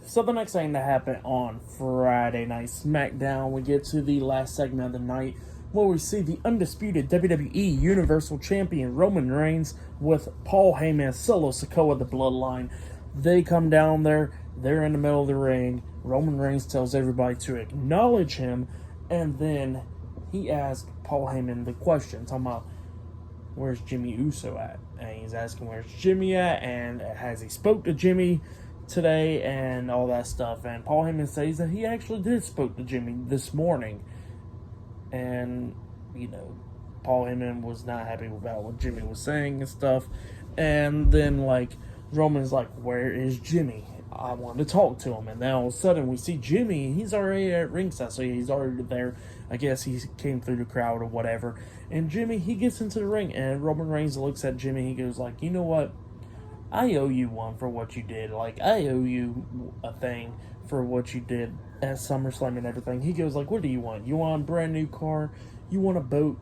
So the next thing that happened on Friday Night SmackDown, we get to the last segment of the night where we see the undisputed WWE Universal Champion Roman Reigns with Paul Heyman, Solo Sikoa, the Bloodline. They come down there, they're in the middle of the ring. Roman Reigns tells everybody to acknowledge him, and then he asks Paul Heyman the question, talking about, where's Jimmy Uso at? And he's asking where's Jimmy at, and has he spoke to Jimmy today, and all that stuff. And Paul Heyman says that he actually did spoke to Jimmy this morning. And, Paul Heyman was not happy about what Jimmy was saying and stuff. And then, Roman's like, where is Jimmy? I want to talk to him. And then all of a sudden we see Jimmy, he's already at ringside, so he's already there. I guess he came through the crowd or whatever. And Jimmy, he gets into the ring, and Roman Reigns looks at Jimmy. He goes like, you know what? I owe you one for what you did. I owe you a thing for what you did at SummerSlam and everything. He goes like, what do you want? You want a brand new car? You want a boat?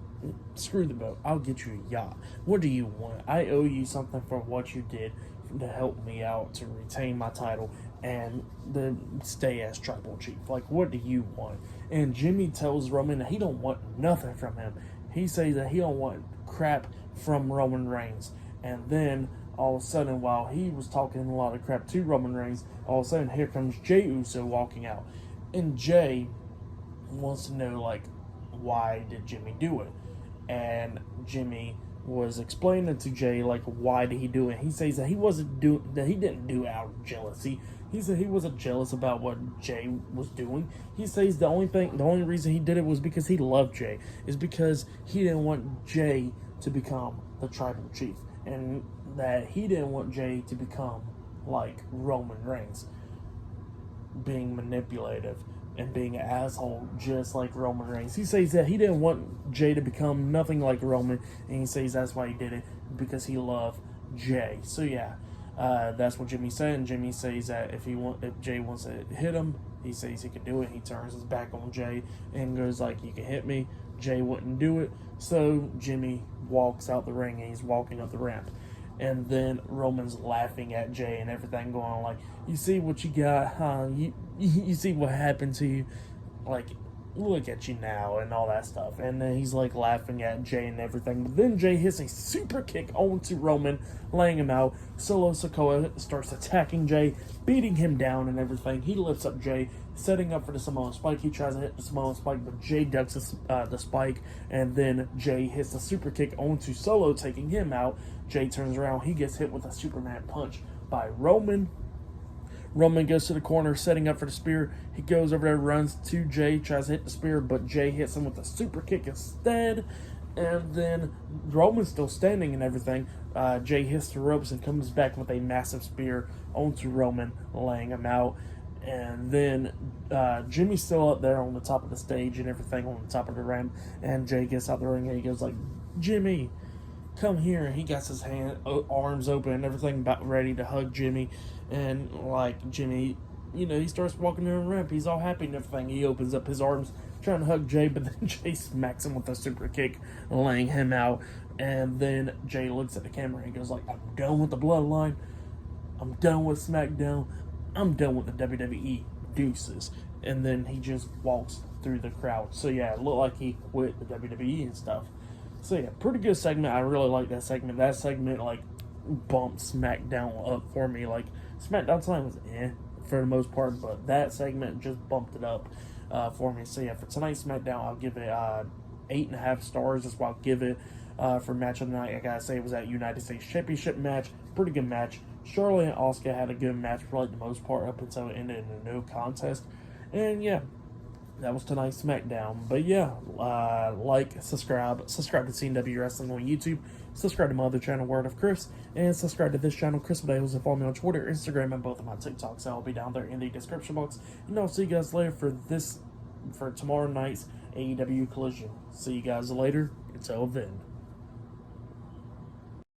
Screw the boat. I'll get you a yacht. What do you want? I owe you something for what you did to help me out to retain my title and to stay as tribal chief. What do you want? And Jimmy tells Roman that he don't want nothing from him. He says that he don't want crap from Roman Reigns. And then all of a sudden, while he was talking a lot of crap to Roman Reigns, all of a sudden here comes Jey Uso walking out. And Jey wants to know, why did Jimmy do it? And Jimmy was explaining to Jey, why did he do it? He says that he didn't do it out of jealousy. He said he wasn't jealous about what Jey was doing. He says the only reason he did it was because he loved Jey. Is because he didn't want Jey to become the tribal chief. And that he didn't want Jey to become like Roman Reigns, being manipulative and being an asshole just like Roman Reigns. He says that he didn't want Jey to become nothing like Roman, and he says that's why he did it, because he loved Jey. So yeah, that's what Jimmy said, and Jimmy says that if Jey wants to hit him, he says he can do it. He turns his back on Jey and goes like, you can hit me. Jey wouldn't do it, so Jimmy walks out the ring and he's walking up the ramp. And then Roman's laughing at Jey and everything, going on like, you see what you got, huh? You see what happened to you? Look at you now, and all that stuff. And then he's laughing at Jey and everything. But then Jey hits a super kick onto Roman, laying him out. Solo Sikoa starts attacking Jey, beating him down and everything. He lifts up Jey, setting up for the Samoan spike. He tries to hit the Samoan spike, but Jey ducks the spike. And then Jey hits the super kick onto Solo, taking him out. Jey turns around. He gets hit with a Superman punch by Roman. Roman goes to the corner, setting up for the spear. He goes over there, runs to Jey, tries to hit the spear, but Jey hits him with a super kick instead. And then Roman's still standing and everything. Jey hits the ropes and comes back with a massive spear onto Roman, laying him out. And then Jimmy's still up there on the top of the stage and everything, on the top of the ramp. And Jey gets out the ring and he goes like, Jimmy, come here. And he got his arms open and everything, about ready to hug Jimmy. And Jimmy, he starts walking down the ramp. He's all happy and everything. He opens up his arms trying to hug Jey, but then Jey smacks him with a super kick, laying him out. And then Jey looks at the camera and he goes like, I'm done with the Bloodline. I'm done with SmackDown. I'm done with the WWE. Deuces. And then he just walks through the crowd. So yeah, it looked like he quit the WWE and stuff. So yeah, pretty good segment. I really like that segment. That segment bumped SmackDown up for me. SmackDown time was for the most part, but that segment just bumped it up for me. So yeah, for tonight's SmackDown, I'll give it 8.5 stars. That's what I'll give it for match of the night. I gotta say, it was that United States Championship match. Pretty good match. Charlotte and Asuka had a good match for the most part up until it ended in a no contest. And yeah, that was tonight's SmackDown. But yeah, subscribe to CW Wrestling on YouTube, subscribe to my other channel, Word of Chris, and subscribe to this channel, Chris Bales, and follow me on Twitter, Instagram, and both of my TikToks. I'll be down there in the description box. And I'll see you guys later for tomorrow night's AEW Collision. See you guys later. Until then.